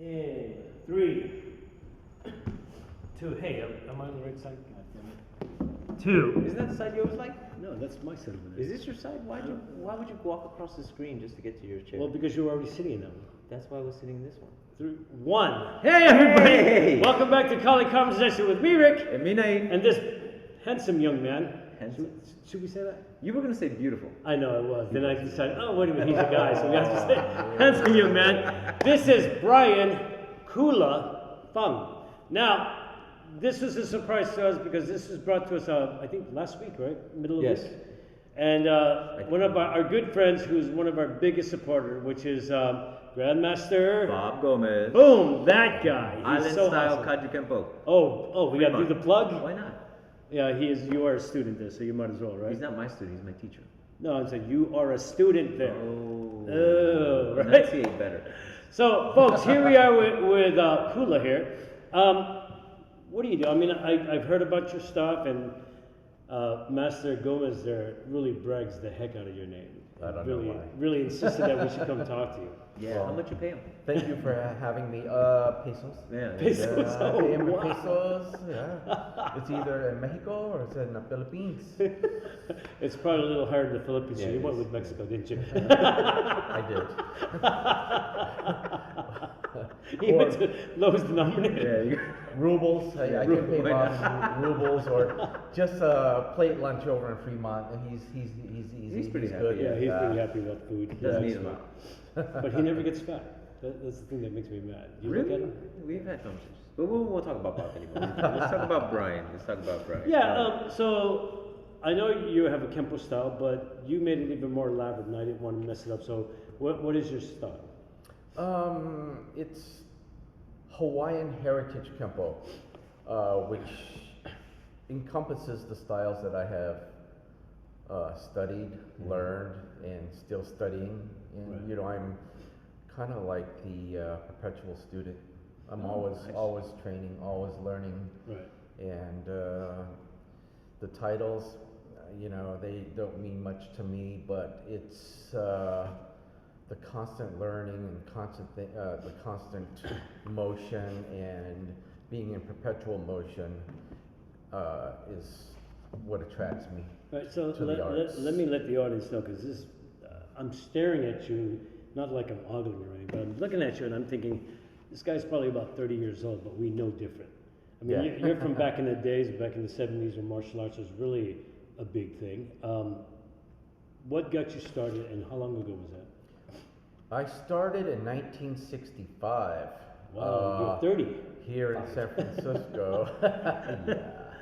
And 3, 2. Hey, am I on the right side? God damn it. 2. Isn't that the side you always like? No, that's my side over there. Is this your side? Why would you walk across the screen just to get to your chair? Well, because you were already sitting in that one. That's why I was sitting in this one. 3, 1. Hey, everybody! Hey! Welcome back to College Conversation with me, Rick, And me, Naeem. and this handsome young man. Handsome? Should we say that? You were going to say beautiful. I know I was. Then I decided, oh, wait a minute, he's a guy, so we have to say handsome young man. This is Brian Kula Fung. Now, this was a surprise to us because this was brought to us, I think, last week, right? Middle of Yes. week. And one of our good friends, who's one of our biggest supporters, which is Grandmaster Bob Gomez. Boom, that guy. He's Island so style awesome. Kaji Kempo. Oh, we got to do the plug? Why not? Yeah, you are a student there, so you might as well, right? He's not my student, he's my teacher. No, I'm saying you are a student there. Oh, right? enunciate better. So, folks, here we are with Kula here. What do you do? I mean, I've heard about your stuff, and Master Gomez there really brags the heck out of your name. I don't really, know why. really insisted that we should come talk to you. Yeah, Well, how much you pay him? Thank you for having me. Pesos. Yeah. Pesos. I pay him in wow. pesos. Yeah. It's either in Mexico or it's in the Philippines. It's probably a little hard in the Philippines. Yeah, So you it went is. with Mexico, didn't you? I did. He went to lowest denominator. Yeah, Rubles. I can pay Why Bob in rubles or just plate lunch over in Fremont, and he's pretty happy, good. Yeah, with he's that. pretty happy about the food. doesn't Yeah, eat a lot. but he never gets fat. That's the thing that makes me mad. You look at Really? him? We've had conversations. But we won't talk about Bob anymore. Let's talk about Brian. Yeah, so I know you have a Kempo style, but you made it even more elaborate, and I didn't want to mess it up. So, what is your style? It's Hawaiian Heritage Kempo, which encompasses the styles that I have studied, learned, and still studying. And Right. you know, I'm kind of like the perpetual student. I'm Nice. always training, always learning, Right. and the titles, you know, they don't mean much to me, but it's the constant learning and the constant motion and being in perpetual motion is what attracts me. Right. So To the arts. let me let the audience know, because this, I'm staring at you, not like I'm ogling or anything, but I'm looking at you and I'm thinking, this guy's probably about 30 years old, but we know different. I mean, Yeah. you're from back in the days, back in the 70s, when martial arts was really a big thing. What got you started, and how long ago was that? I started in 1965. Wow, you're 30. Here in San Francisco.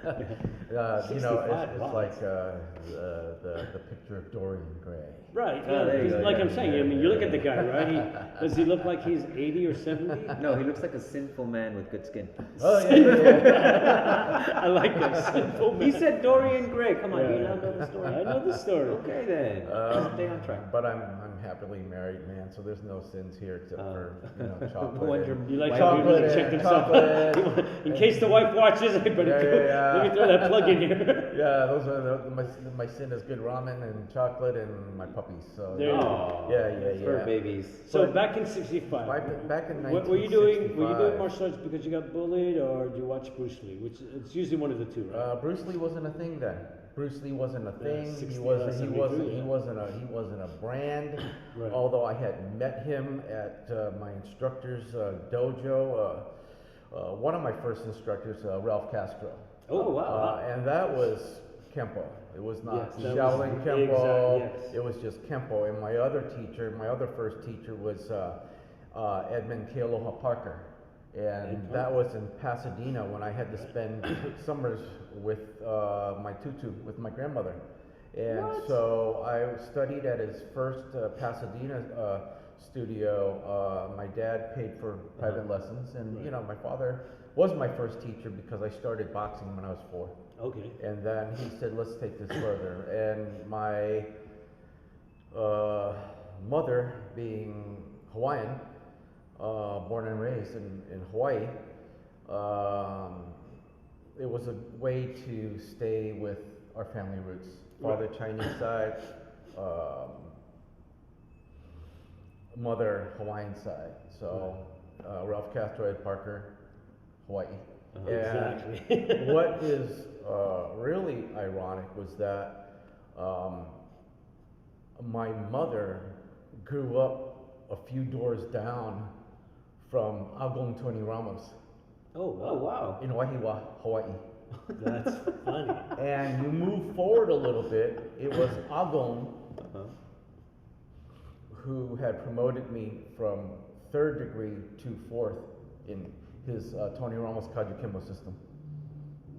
You know, 65, it's wow. like the picture of Dorian Gray. Right. Oh, there you he's- go, like yeah, I'm saying, I mean, you look at the guy, right? Does he look like he's 80 or 70? No, he looks like a sinful man with good skin. Oh yeah. I like that. Simple man. He said Dorian Gray. Come on, Yeah. you not know the story. I know the story. Okay then. Stay on track. But I'm happily married, man. So there's no sins here except for chocolate. Wonder- and- You like Wife how he really chocolate checked and himself chocolate. in case the wife watches, I better Yeah. let me throw that plug in here. Yeah, those are my sin is good ramen and chocolate and my puppies. So There you go. Aw, yeah. Fur babies. So But- back in '65, back in what were you doing? 1965. Were you doing martial arts because you got bullied, or did you watch Bruce Lee? Which it's usually one of the two, right? Bruce Lee wasn't a thing then. Bruce Lee wasn't a thing. 60, He wasn't 73, he wasn't a brand. Right. Although I had met him at my instructor's dojo. One of my first instructors, Ralph Castro. Oh wow! And that was Kempo. It was not Yes, that Shaolin was- Kempo. yes. It was just Kempo. And my other first teacher was Edmund Kealoha Parker. And that was in Pasadena when I had to spend summers with my tutu, with my grandmother. And so I studied at his first Pasadena studio. My dad paid for private lessons, and you know, my father was my first teacher because I started boxing when I was 4. Okay. And then he said, let's take this further. And my mother, being Hawaiian, born and raised in Hawaii, it was a way to stay with our family roots. Father Chinese side, mother Hawaiian side. So Ralph Castro, Ed Parker, Hawaii. And Exactly. what is really ironic was that my mother grew up a few doors down from Agong Tony Ramos Oh, wow. Oh wow. in Wahiwa, Hawaii. That's funny. And you move forward a little bit, it was Agong Uh-huh. who had promoted me from third degree to fourth in his Tony Ramos Kaju Kimbo system.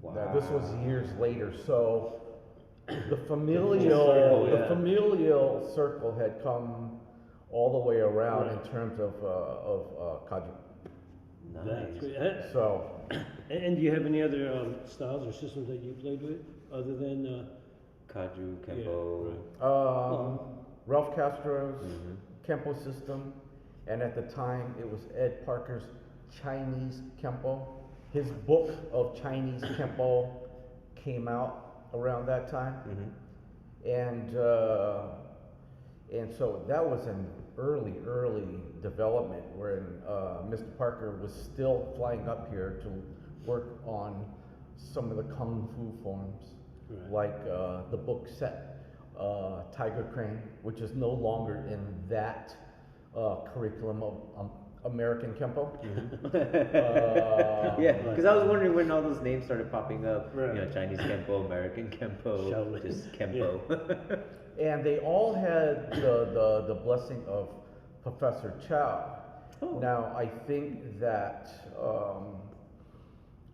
Wow. Now, this was years later, so the familial, circle, the yeah. familial circle had come all the way around Right. in terms of Kaju. That's Nice. great. So, And do you have any other styles or systems that you played with other than? Kaju, Yeah, Kempo. right. Ralph Castro's Mhm. Kempo system, and at the time it was Ed Parker's Chinese Kempo. His book of Chinese Kempo came out around that time. Mhm. And so that was an early development when Mr. Parker was still flying up here to work on some of the kung fu forms, Right. like the book set Tiger Crane, which is no longer in that curriculum of American Kempo. Yeah, because I was wondering when all those names started popping up. Right. You know, Chinese Kempo, American Kempo, Shaolin. just Kempo. And they all had the blessing of Professor Chow. Oh. Now, I think that,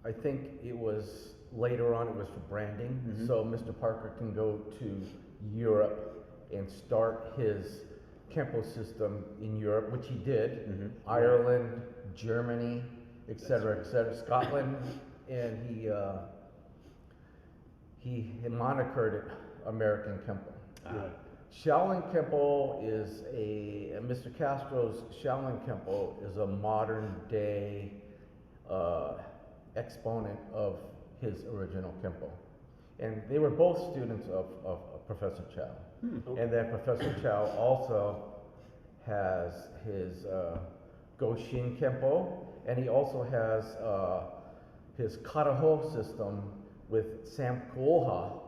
I think it was later on, it was for branding. Mhm. So Mr. Parker can go to Europe and start his Kempo system in Europe, which he did. Mhm. Ireland, Germany, et cetera, Scotland, and he monikered it American Kempo. Right. Shaolin Kempo is Mr. Castro's Shaolin Kempo is a modern day exponent of his original Kempo. And they were both students of Professor Chow. Okay. And then Professor Chow also has his Goshin Kempo, and he also has his Karaho system with Sam Kuoha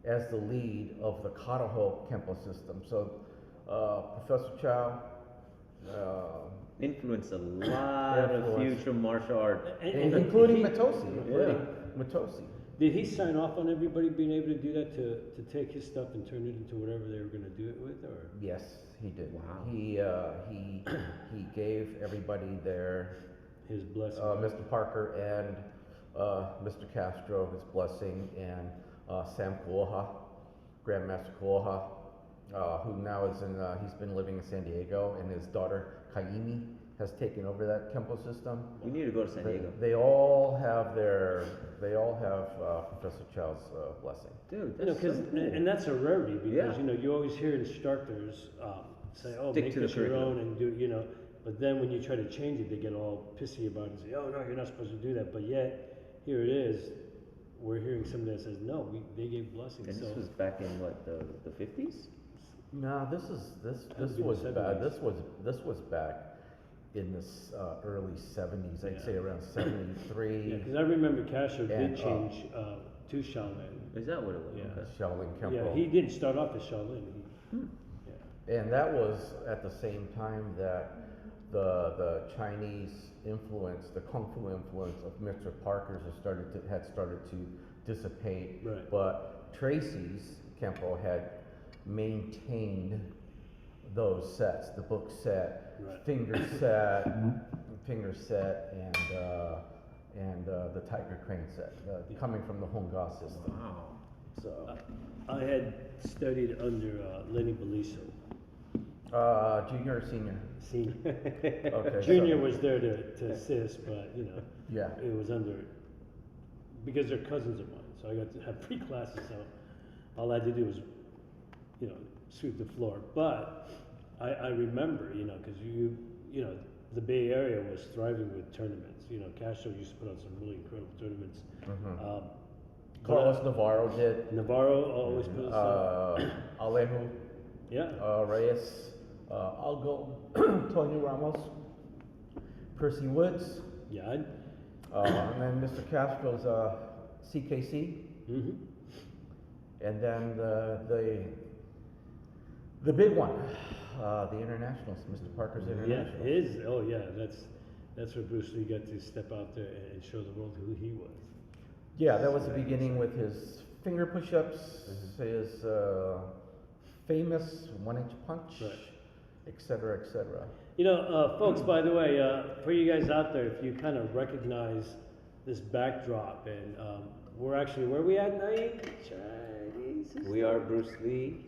as the lead of the Karaho Kempo system. So Professor Chow Influenced a lot of Influenced. future martial art. including he- Matosi, Yeah. Matosi. Did he sign off on everybody being able to do that to take his stuff and turn it into whatever they were going to do it with, or? Yes, he did. Wow. He gave everybody their His blessing. Mr. Parker and Mr. Castro his blessing, and Sam Kuoha, Grandmaster Kuoha, who now is he's been living in San Diego, and his daughter Kaimi has taken over that Kempo system. We need to go to San Diego. They all have Professor Chow's blessing. Dude, You know, that's so because cool. and that's a rarity because Yeah. you know you always hear instructors say, "Oh, Stick make to the this your curriculum. own and do," you know. But then when you try to change it, they get all pissy about it and say, "Oh no, you're not supposed to do that." But yet here it is. We're hearing somebody that says, "No, they gave blessings." And So this was back in what, the 50s? No, this would be was the bad. 70s. This was back in the early '70s. I'd Yeah. say around yeah, '73. because I remember Castro And, did change to Shaolin. Is that what it was? Yeah. Okay. Shaolin Kempo. Yeah, he didn't start off as Shaolin. And that was at the same time that the Chinese influence, the Kung Fu influence of Mr. Parker's had started to dissipate. Right. But Tracy's Kempo had maintained those sets, the book set, Right. finger set, and the Tiger Crane set, coming from the Honga system. Wow. So, I had studied under Lenny Beliso. junior or senior? Senior. Okay. Junior so- was there to assist, but you know, Yeah. it was under because they're cousins of mine, so I got to have free classes. So all I had to do was, you know, sweep the floor. But I remember, you know, because you know, the Bay Area was thriving with tournaments. You know, Castro used to put on some really incredible tournaments. Mhm. But, Carlos Navarro did. Navarro always put us on. Alejo Yeah. Reyes, Algo, Tony Ramos. Percy Woods, Yeah. and then Mr. Castro's CKC, Mm-hmm. and then the big one, the internationals, Mr. Parker's Yeah, internationals. oh yeah, that's where Bruce Lee got to step out there and show the world who he was. Yeah, that was the beginning with his finger push-ups, his famous one-inch punch, Right. et cetera, et cetera. You know, folks, by the way, for you guys out there, if you kind of recognize this backdrop, and we're actually, where are we at, Naeem? Chinese. We are Bruce Lee.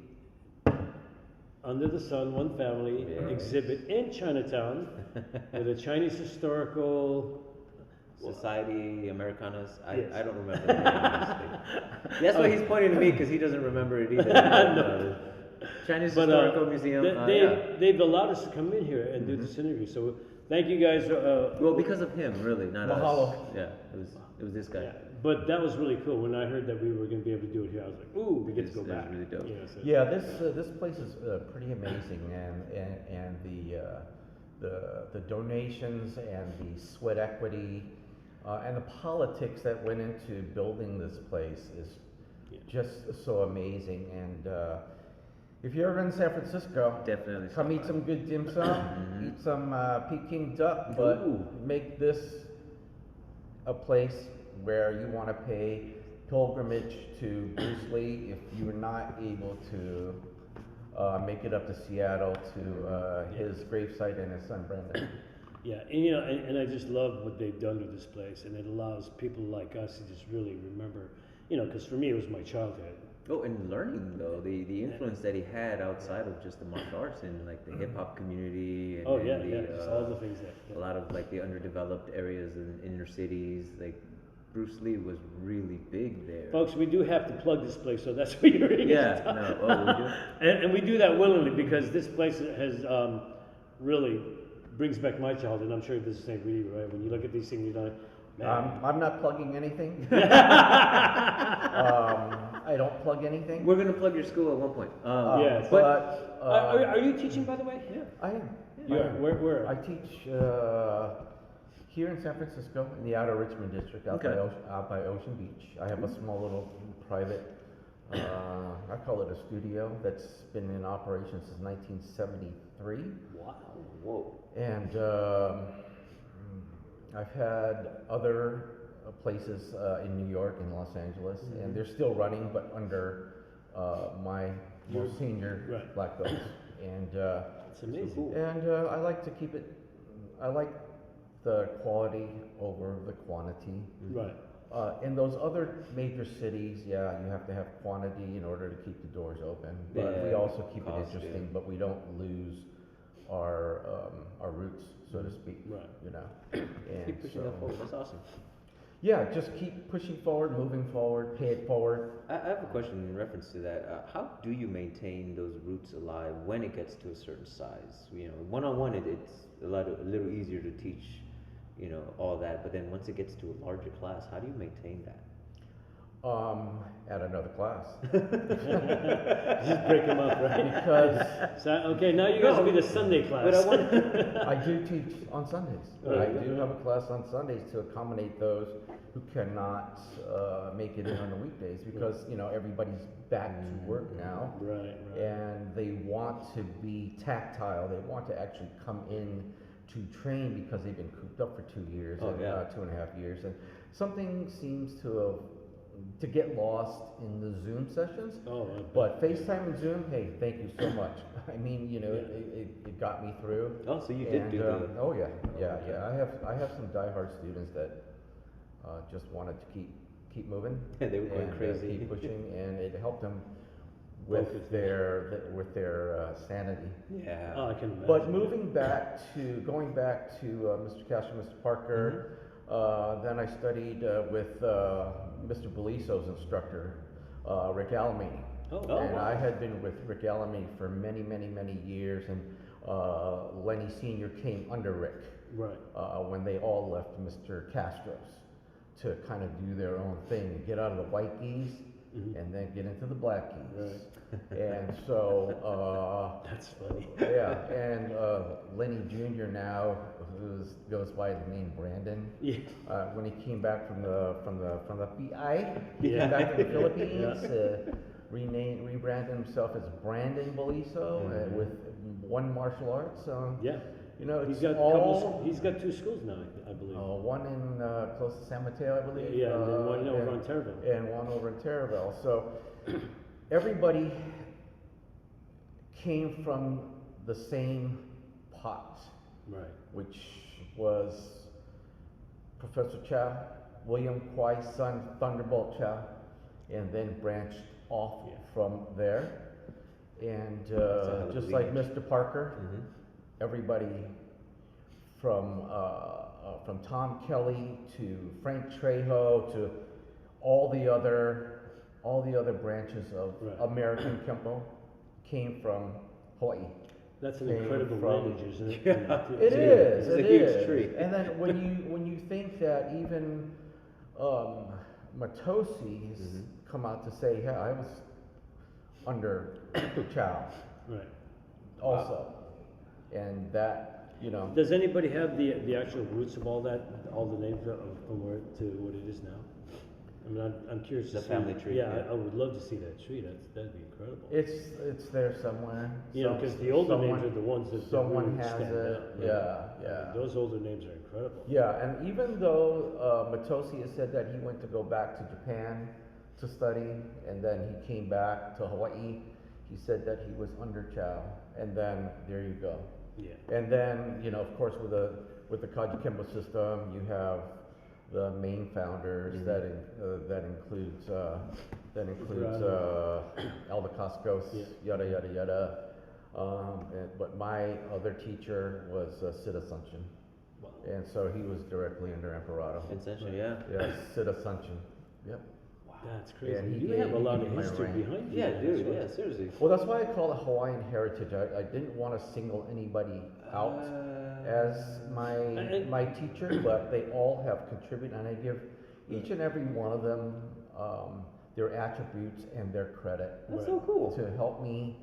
Under the Sun, One Family Yes. exhibit in Chinatown with a Chinese historical Society Americanas. Yes. I don't remember the name, honestly. That's why he's pointing to me, because he doesn't remember it either. No. Chinese But, Historical Museum. they've allowed us to come in here and do this interview. So thank you guys. Well, because of him, really, not Mahalo. us. Yeah, it was this guy. Yeah, but that was really cool. When I heard that we were going to be able to do it here, I was like, "Ooh, we get to go It was back." really dope. You know, so- Yeah, this place is pretty amazing, and the donations and the sweat equity and the politics that went into building this place is Yeah. just so amazing. And if you're ever in San Francisco, Definitely come stop eat by. some good dim sum, eat some Peking duck, but Ooh. make this a place where you want to pay pilgrimage to Bruce Lee if you're not able to make it up to Seattle to his gravesite and his son Brendan. Yeah, and you know, and I just love what they've done with this place, and it allows people like us to just really remember, you know, because for me it was my childhood. Oh, and learning though, the influence that he had outside of just the martial arts and like the hip hop community and, Oh and yeah, the, yeah, just all the things that. a lot of like the underdeveloped areas in inner cities. Like Bruce Lee was really big there. Folks, we do have to plug this place, so that's what you're hearing. Yeah, no, oh, we do? And we do that willingly because this place has really brings back my childhood. I'm sure this is the same for you, right? When you look at these things, you're like, man. I'm not plugging anything. I don't plug anything. We're gonna plug your school at one point. Yes. But are you teaching, by the way? Yeah. I am. You I are. am. Where? I teach here in San Francisco, in the outer Richmond district, out, Okay. out by Ocean Beach. I have a small little private, I call it a studio, that's been in operation since 1973. Wow. Whoa. And I've had other places in New York and Los Angeles, and they're still running, but under my most senior Right. black belts. And It's amazing. cool. and I like to keep it. I like the quality over the quantity. Right. In those other major cities, yeah, you have to have quantity in order to keep the doors open. But we Yeah, also keep cost, it interesting, yeah. but we don't lose our roots, so to speak. Right. You know. And Keep pushing that forward. That's awesome. yeah, just keep pushing forward, moving forward, pay it forward. I have a question in reference to that. How do you maintain those roots alive when it gets to a certain size? You know, one-on-one, it's a little easier to teach, you know, all that. But then once it gets to a larger class, how do you maintain that? At another class. Just break them up, right? Because So, okay, now you guys will be the Sunday class. But I want I do teach on Sundays. Oh, I yeah. do have a class on Sundays to accommodate those who cannot make it in on the weekdays because, you know, everybody's back to work now. Right. And they want to be tactile. They want to actually come in to train because they've been cooped up for 2 years Oh, and yeah. 2.5 years. And something seems to get lost in the Zoom sessions. Oh, But FaceTime and Zoom, hey, thank you so much. I mean, you know, Yeah. it got me through. Oh, so you did And, do the. oh yeah. I have some diehard students that just wanted to keep moving. Yeah, they were going and, crazy. keep pushing, and it helped them with Focus. their sanity. Yeah. Oh, I can imagine. But going back to Mr. Castro, Mr. Parker, then I studied with Mr. Beliso's instructor, Rick Alamany. Oh, And I had been with Rick Alamany for many, many, many years, and Lenny Sr. came under Rick right. when they all left Mr. Castro's to kind of do their own thing, get out of the white geese and then get into the black geese. And so, That's funny. yeah, and Lenny Jr. now, goes by the name Brandon. Yeah. When he came back from the PI, he Yeah. came back to the Philippines, Yeah. rebranded himself as Brandon Beliso with one martial arts. Yeah. You know, He's it's got all he's got 2 schools now, I believe. one in close to San Mateo, I believe. Yeah, and then one over on Terraville. And one over in Terraville. So everybody came from the same pot, Right. which was Professor Chow, William Kwai's son, Thunderbolt Chow, and then branched off Yeah. from there. And That's a hell of a just like lineage. Mr. Parker, Mhm. everybody from Tom Kelly to Frank Trejo to all the other branches of Right. American Kempo came from Hawaii. That's an Came incredible from- lineage, isn't it? Yeah. It is. It's a It huge is. tree. And then when you think that even Matosi's Mhm. come out to say, yeah, I was under Chow Right. also, and that Does anybody have the actual roots of all that, all the names from where to what it is now? I mean, I'm curious to The see. family tree, Yeah, yeah. I would love to see that tree. That'd be incredible. it's there somewhere. You know, because the older names are the ones that someone really has stand it. out. Right? Yeah, I yeah. mean, those older names are incredible. Yeah, and even though Matosi has said that he went to go back to Japan to study, and then he came back to Hawaii, he said that he was under Chow, and then there you go. Yeah. And then of course, with the Kaji Kempo system, you have the main founders that includes Alda Coscos, Yeah. yada yada yada. But my other teacher was Sid Asuncion. Wow. And so he was directly under Emperado. Essentially, yeah. Yeah, Sid Asuncion. Yep. That's crazy. And he You gave- have a he lot gave of me my history rank. behind you. Yeah, man. dude. That's Yeah, what- seriously. Well, that's why I call it Hawaiian heritage. I didn't want to single anybody out as my teacher, but they all have contributed, and I give each and every one of them their attributes and their credit That's so cool. to help me.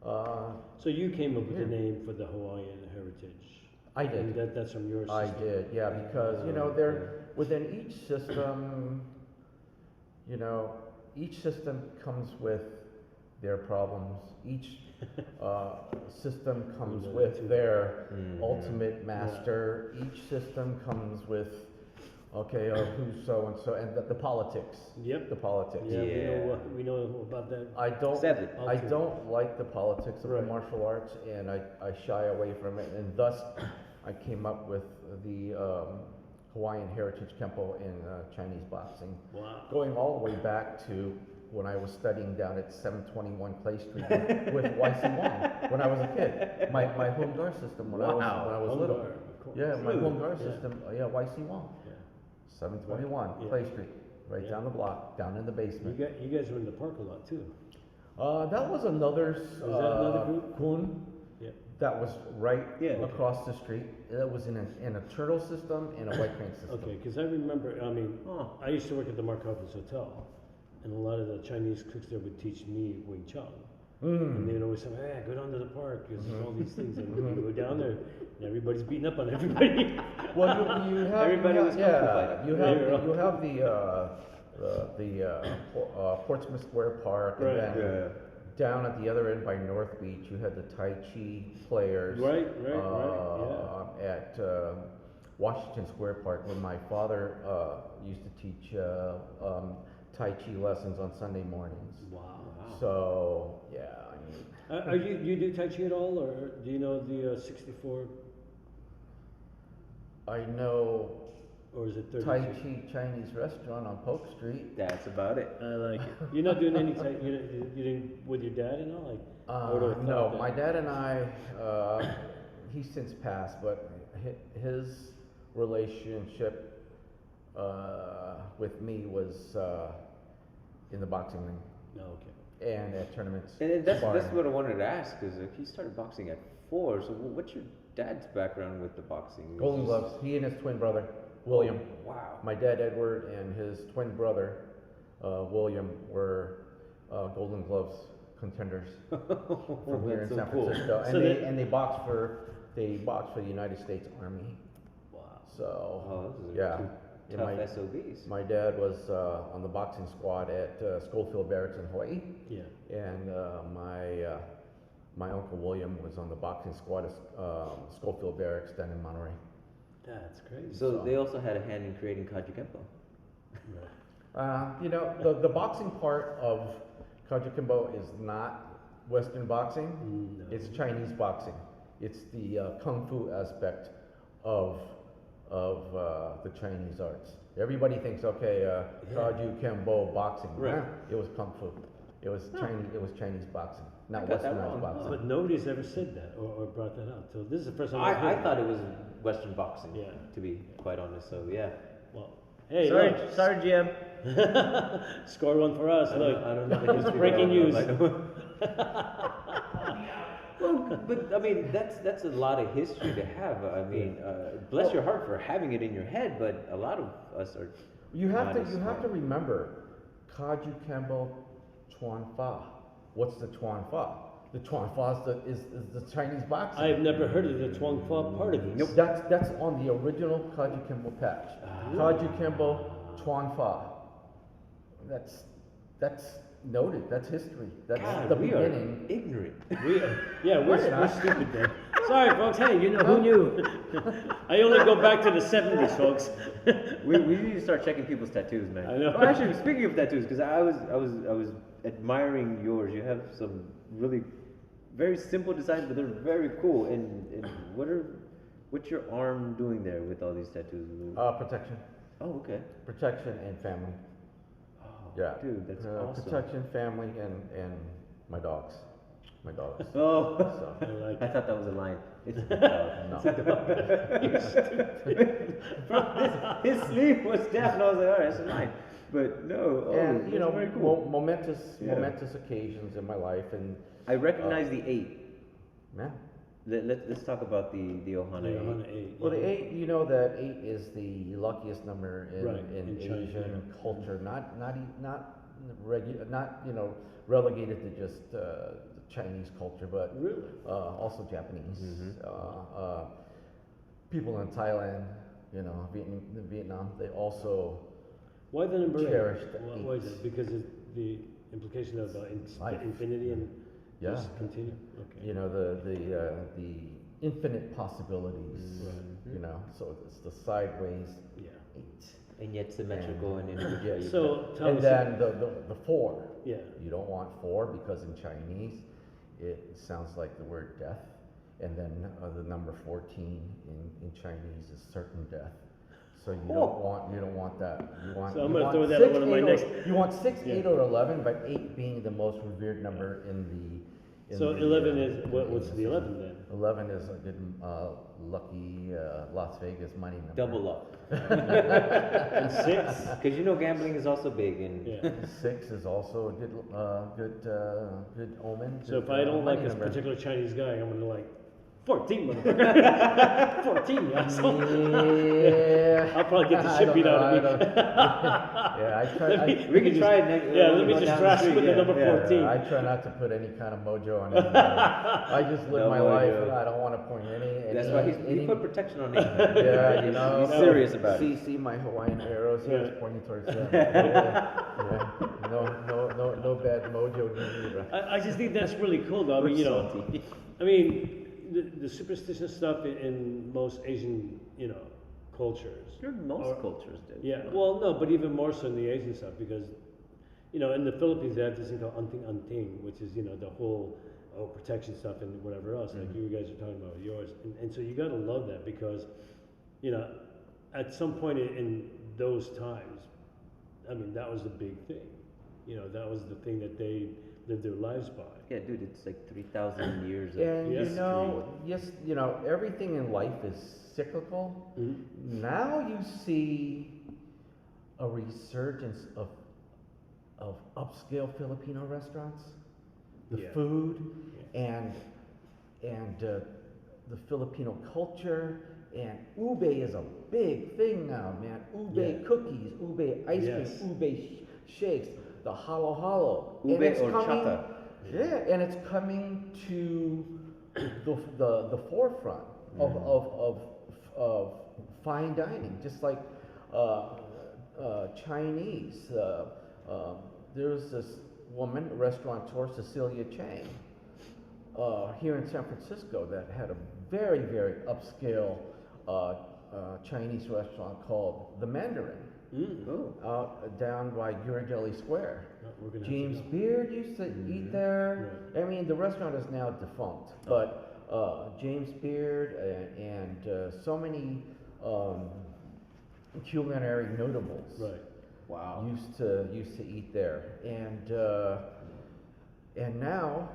So you came up with the Yeah. name for the Hawaiian heritage. I did. And that's from your I system. did, yeah, because they're within each system. Each system comes with their problems. Each system comes with their ultimate master. Each system comes with who's so and so, and the politics. Yep. The politics. Yeah, Yeah. we know about that. I don't. Sadly. I don't like the politics of Right. the martial arts, and I shy away from it, and thus I came up with the Hawaiian Heritage Kempo in Chinese boxing, Wow. going all the way back to when I was studying down at 721 Clay Street with YC Wong when I was a kid. My home guard system when I was Home little. guard, of course. Yeah, my home guard Yeah. system. YC Wong, Yeah. 721 Yeah. Clay Street, right Yeah. down the block, down in the basement. You guys were in the park a lot too. That was another that another group? Kun Yeah. that was right Yeah. across the street. That was in a turtle system and a white crane system. Okay, because I remember, Huh. I used to work at the Mark Hoffman's Hotel, and a lot of the Chinese cooks there would teach me Wing Chun. And they'd always say, hey, go down to the park, because there's all these things. And you go down there, and everybody's beating up on everybody. Well, you have Everybody was kung fu fighting. you have the Portsmouth Square Park, and Right. then down at the other end by North Beach, you had the Tai Chi players. Right, At Washington Square Park, where my father used to teach Tai Chi lessons on Sunday mornings. Wow. So yeah, I mean, You do Tai Chi at all, or do you know the 64, I know or is it 32? Tai Chi Chinese restaurant on Polk Street. That's about it. I like it. You're not doing any Tai, you didn't with your dad and all? Like, I would've thought No, that- my dad and I, he's since passed, but his relationship with me was in the boxing ring No, okay. and at tournaments. And then that's sparring. what I wanted to ask, because he started boxing at 4. So what's your dad's background with the boxing? Golden Gloves. He and his twin brother, William. Wow. My dad, Edward, and his twin brother, William were Golden Gloves contenders from here in That's so San cool. Francisco, and So they boxed for the United States Army. Wow. So Oh, those are yeah, two Yeah, tough SOBs. my dad was on the boxing squad at Schofield Barracks in Hawaii, Yeah. and my uncle William was on the boxing squad at Schofield Barracks down in Monterey. That's crazy. So So- they also had a hand in creating Kaji Kempo. Right. You know, the boxing part of Kajikembo is not Western boxing. No. It's Chinese boxing. It's the kung fu aspect of the Chinese arts. Everybody thinks, okay, Kajikembo boxing. Right. Nah, it was kung fu. It was Chinese. It was Chinese boxing, not I got that Westernized wrong. boxing. But nobody's ever said that or brought that up. So this is the first time I've I heard thought it was Western boxing, Yeah. to be quite honest. So yeah. Well, hey, Sorry, look. sorry, Jim. Score one for us. I Look, don't know the history. breaking news. Well, but I mean, that's a lot of history to have. I mean, bless your heart for having it in your head, but a lot of us are. You have not to as you have to smart. remember Kajikembo Chuan Fa. What's the Chuan Fa? The Chuan Fa is the Chinese boxing. I have never heard of the Chuang Fa part of this. That's on the original Kajikembo patch. Kajikembo Chuan Fa. That's noted. That's history. That's God, the we beginning. are ignorant. We're stupid then. Sorry, folks. Hey, you know who knew? I only go back to the 70s, folks. we need to start checking people's tattoos, man. I know. Oh, actually, speaking of tattoos, because I was admiring yours. You have some really very simple designs, but they're very cool. And what's your arm doing there with all these tattoos? Protection. Oh, okay. Protection and family. Oh, Yeah. dude, that's awesome. Protection, family, and my dogs. My dogs. Oh, So, I like I thought that was a line. It's a dog. no. It's a dog. You stupid. Bro, his sleeve was down, and I was like, all right, that's a line. But no, And you know, very cool. momentous Yeah. occasions in my life, and I recognize the 8. man. Let's talk about the Ohana Yeah, 8. on the 8. Well, the 8, you know that 8 is the luckiest number Right, in in China, Asian yeah. culture, not relegated to just Chinese culture, but Really? also Japanese. Mhm. People in Thailand, you know, Vietnam, they also Why the number 8? Cherish the Why is eights. it? Because of the implication of Life. infinity and Yeah. just continue? Okay. you know the infinite possibilities. Mhm. You know, so it's the sideways Yeah. 8. And yet symmetrical and individual. Yeah, So tell And us. then the 4. Yeah. You don't want 4 because in Chinese it sounds like the word death, and then the number 14 in Chinese is certain death. So you don't want that. You want. So I'm you gonna want throw that 6, on one of my 8, or- next- You want 6, Yeah. 8, or 11, but 8 being the most revered number in the. So 11 is what's the 11 then? 11 is a good lucky Las Vegas money number. Double up. And 6? Because you know gambling is also big and Yeah. 6 is also a good omen. So if good, I don't like money this number. particular Chinese guy, I'm gonna like 14, motherfucker. 14, yeah. So Yeah. I'll probably get the I shit don't beat know, out I of me. don't- Yeah, I try. Let me- I, we can try it next. Yeah, when let we me go just down the rasp street, with the yeah, number yeah. 14. I try not to put any kind of mojo on anybody. I just live No my mojo. life, and I don't want to point any. That's any, why any, he put protection on it. Yeah, you know. He's serious about it. See my Hawaiian arrows here, Yeah. it's pointing towards them. Yeah. No bad mojo needed. I just think that's really cool though. I mean, you know, I mean, the superstitious stuff in most Asian, you know, cultures. Most Or- cultures do. Yeah, well, no, but even more so in the Asian stuff because, you know, in the Philippines they have this thing called anting, which is, you know, the whole protection stuff and whatever else, like you guys are talking about with yours. And so you got to love that because, you know, at some point in those times, I mean, that was the big thing. You know, that was the thing that they lived their lives by. Yeah, dude, it's like 3,000 years of And Yes. you know, yes, you know, everything in life is cyclical. Mhm. Now you see a resurgence of upscale Filipino restaurants, the Yeah. food, and the Filipino culture. And ube is a big thing now, man. Ube Yeah. cookies, ube ice Yes. cream, ube shakes, the halo halo. Ube And it's or coming, chata. yeah, and it's coming to the forefront of fine dining, just like Chinese. There's this woman, restaurateur Cecilia Chang, here in San Francisco that had a very, very upscale Chinese restaurant called The Mandarin. Down by Ghirardelli Square. James Beard used to eat there. I mean, the restaurant is now defunct, but James Beard and so many culinary notables Wow. used to eat there, and now,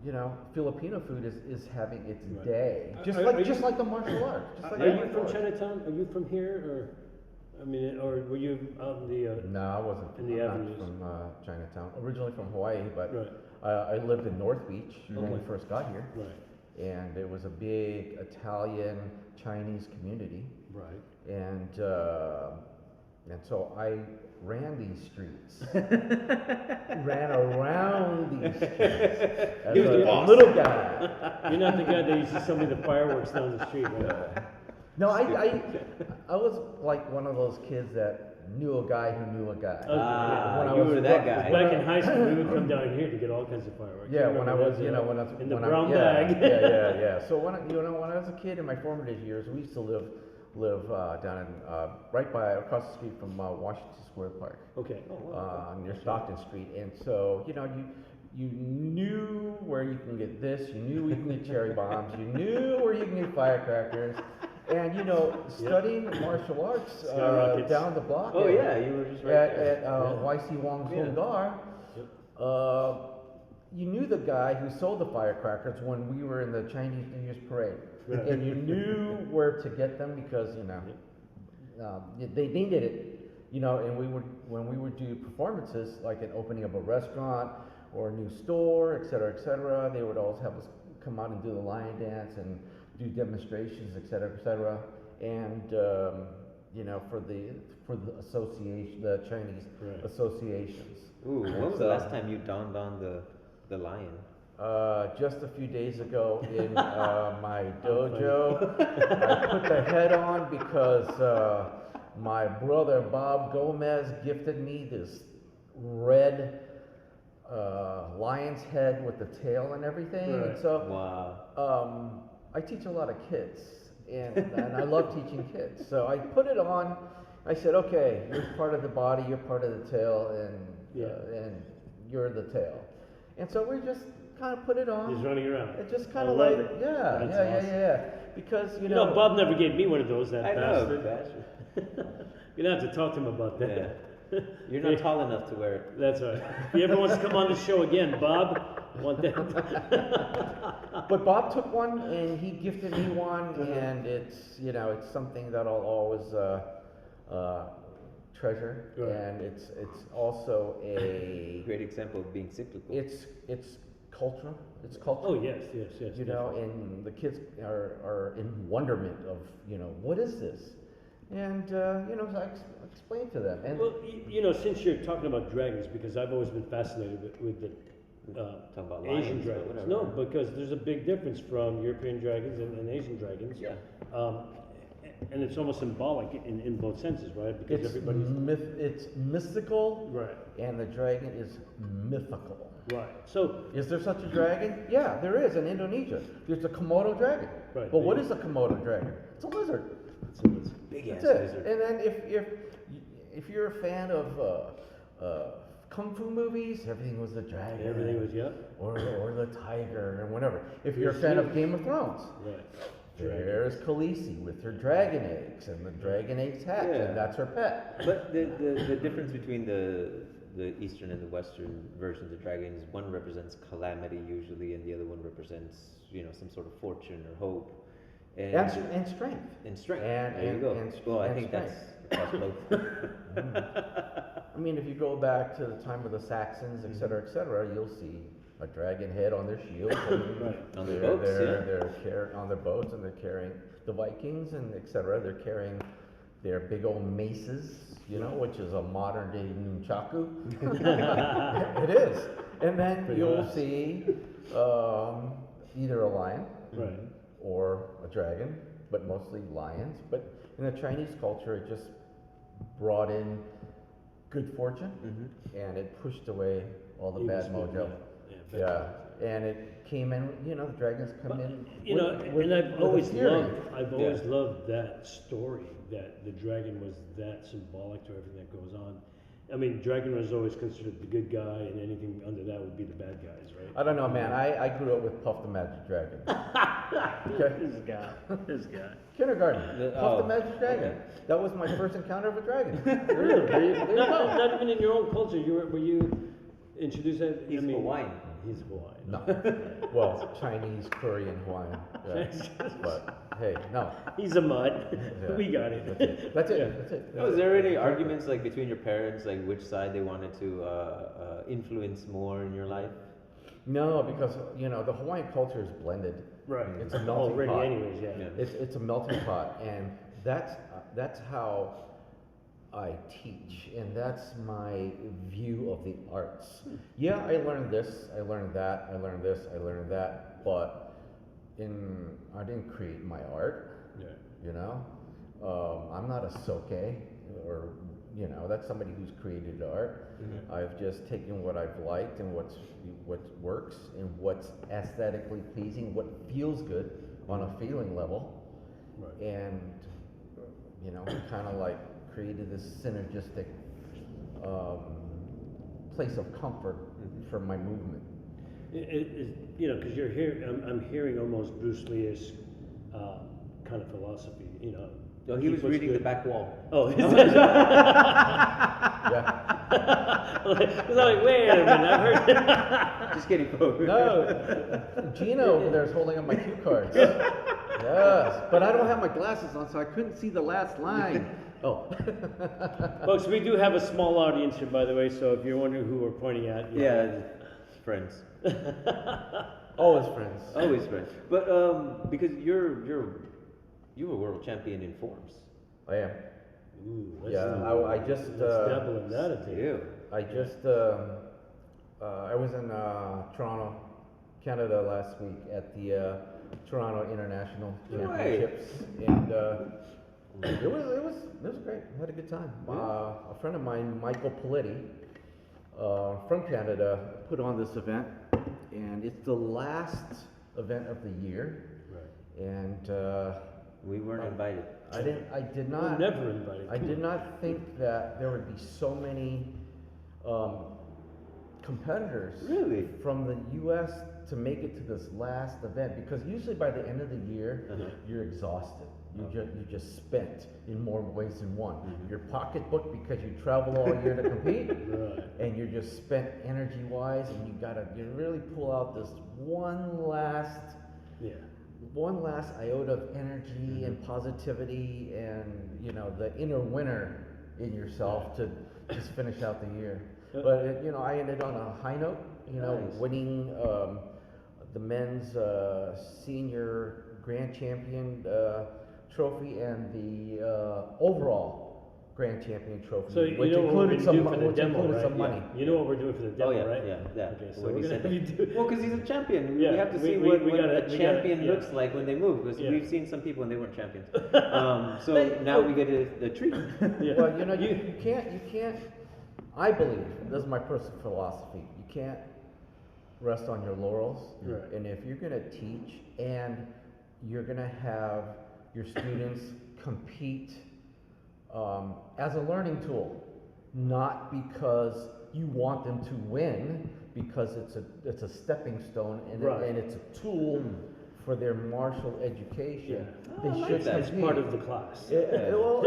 you know, Filipino food is having its day, just like the martial arts. Just like Are the you martial from arts. Chinatown? Are you from here, or I mean, or were you out in the? No, I wasn't in the I'm not avenues. from Chinatown. Originally from Hawaii, but Right. I lived in North Beach when we Okay. first got here, Right. and it was a big Italian Chinese community, Right. and so I ran these streets, ran around these streets as He was the a boss. little guy. You're not the guy that used to sell me the fireworks down the street, right? No, I was like one of those kids that knew a guy who knew a guy. Ah, When I you was were that ru- guy. Back in high school, we would come down here to get all kinds of fireworks. Yeah, You when I remember was, that, you know, when I was in the when brown yeah, bag. yeah. So when I was a kid in my formative years, we used to live down in right by across the street from Washington Square Park, Okay. near Stockton Street, and so you know you knew where you can get this, you knew where you can get cherry bombs, you knew where you can get firecrackers. And you know, studying martial arts Skyrockets. down the block. Oh yeah, you were just right At there. YC Wong's Yeah. Home Gar, Yep. you knew the guy who sold the firecrackers when we were in the Chinese New Year's parade, Right. and you knew where to get them because you know they needed it. You know, and when we would do performances like an opening of a restaurant or a new store, et cetera, they would always have us come out and do the lion dance and do demonstrations, et cetera, and you know, for the association, the Chinese Right. associations. Ooh, when was the last time you donned on the lion? Just a few days ago in my dojo, I put the head on because my brother Bob Gomez gifted me this red lion's head with the tail and everything, and Right. so Wow. I teach a lot of kids, and I love teaching kids. So I put it on. I said, okay, you're part of the body, you're part of the tail, and you're the tail. And so we just kind of put it on. He's running around. It just I kind of love like, it. yeah, That's yeah, awesome. yeah. Because you You know, know, Bob never gave me one of those. That I know, bastard. bastard. You're gonna have to talk to him about that. Yeah. You're not tall enough to wear it. That's right. If he ever wants to come on the show again, Bob, I want that. but Bob took one and he gifted me one, and it's it's something that I'll always treasure, Right. and it's also a Great example of being cyclical. it's culture. It's culture. Oh yes, yes, yes. You know, and the kids are in wonderment of what is this, and so I explain to them, and Well, you know, since you're talking about dragons, because I've always been fascinated with the Talk about Asian lions, but dragons. whatever. No, because there's a big difference from European dragons and Asian dragons. Yeah. And it's almost symbolic in both senses, right? Because it's everybody's it's mystical, right, and the dragon is mythical. right. So Is there such a dragon? Yeah, there is in Indonesia. There's a Komodo dragon. Right, But what there is a Komodo dragon? It's a lizard. it's Big ass That's it. lizard. And then if you're a fan of kung fu movies, everything was the dragon. everything was or the tiger and whatever. If you're a Here's fan you. of Game of Thrones, right. there's Khaleesi with her dragon eggs and the dragon eggs hatch, Yeah. and that's her pet. But the difference between the Eastern and the Western versions of dragons, one represents calamity usually, and the other one represents some sort of fortune or hope. And strength. And strength. And- there you and- go. and- Well, I and think that's across both. I mean, if you go back to the time of the Saxons, et cetera, you'll see a dragon head on their shield. And Right. On their they're, boats, they're on their boats, and they're carrying the Vikings and et cetera. They're carrying their big old maces, you know, which is a modern day nunchaku. It is. And then Pretty you'll much. see either a lion Right. or a dragon, but mostly lions. But in the Chinese culture, it just brought in good fortune and it pushed away all the bad Evil mojo. spirit, yeah, Yeah, bad and it came in, you know, the dragons come in. You know, and I've with a always fury. loved that story, that the dragon was that symbolic to everything that goes on. I mean, dragon was always considered the good guy, and anything under that would be the bad guys, right? I don't know, man. I grew up with Puff the Magic Dragon. Okay. This guy. Kindergarten. Puff oh, the Magic Dragon. okay. That was my first encounter of a dragon. Really? There you go. Not even in your own culture. Were you introduced that? He's Hawaiian. He's Hawaiian. No. Well, Chinese, Korean, Hawaiian. Yeah. But hey, no. He's a mud. Yeah. We got it. That's it. That's it. Yeah. That's it. Was there any arguments like between your parents, like which side they wanted to influence more in your life? No, because you know the Hawaiian culture is blended. Right. It's a melting Already, pot. anyways, yeah. Yeah. It's a melting pot, and that's how I teach, and that's my view of the arts. Yeah, I learned this, I learned that, I learned this, I learned that, but I didn't create my art. Yeah. You know, I'm not a soke, or you know, that's somebody who's created art. I've just taken what I've liked and what works and what's aesthetically pleasing, what feels good on a feeling level, Right. and you know, kind of like created this synergistic place of comfort for my movement. You know, because you're here, I'm hearing almost Bruce Lee-ish kind of philosophy. You know. No, he Keep was what's reading the good. back wall. Oh, is Yeah. I was like, wait a minute, I've heard. Just kidding, folks. No, Gina over there is holding up my cue cards. Yes, but I don't have my glasses on, so I couldn't see the last line. Oh. Folks, we do have a small audience here, by the way. So if you're wondering who we're pointing at, Yeah, friends. Always friends. Always friends. But because you're a world champion in forms. I am. Ooh, Yeah, I just. let's dabble in that a bit. You. I just. I was in Toronto, Canada last week at the Toronto International No way. Championships, and it was great. I had a good time. A friend of mine, Michael Politti, from Canada, put on this event, and it's the last event of the year. Right. And We weren't invited. I did We're not. never invited. I did not think that there would be so many competitors Really? from the U.S. to make it to this last event, because usually by the end of the year you're exhausted. You just spent in more ways than one. Your pocketbook, because you travel all year to compete, Right. and you're just spent energy wise, and you really pull out this one last iota of energy and positivity, and you know, the inner winner in yourself to just finish out the year. But you know, I ended on a high note. You know, Nice. winning the men's senior grand champion trophy and the overall grand champion trophy, So you which know what we're included going to some, do for the which demo, included right? some money. You know what we're doing for the demo, Oh yeah, right? yeah, yeah. Okay, so What we're he going said. to do. Well, because he's a champion. Yeah, we have to see we what gotta- a we champion gotta- yeah. looks like when they move. Because Yeah. we've seen some people and they weren't champions. So now we get a treat. Yeah. Well, you know, you can't. I believe, this is my personal philosophy. You can't rest on your laurels. Right. And if you're going to teach and you're going to have your students compete as a learning tool, not because you want them to win, because it's a stepping stone and, Right. and it's a tool for their martial education. Yeah. They I like should that. It's compete. part of the class. Well,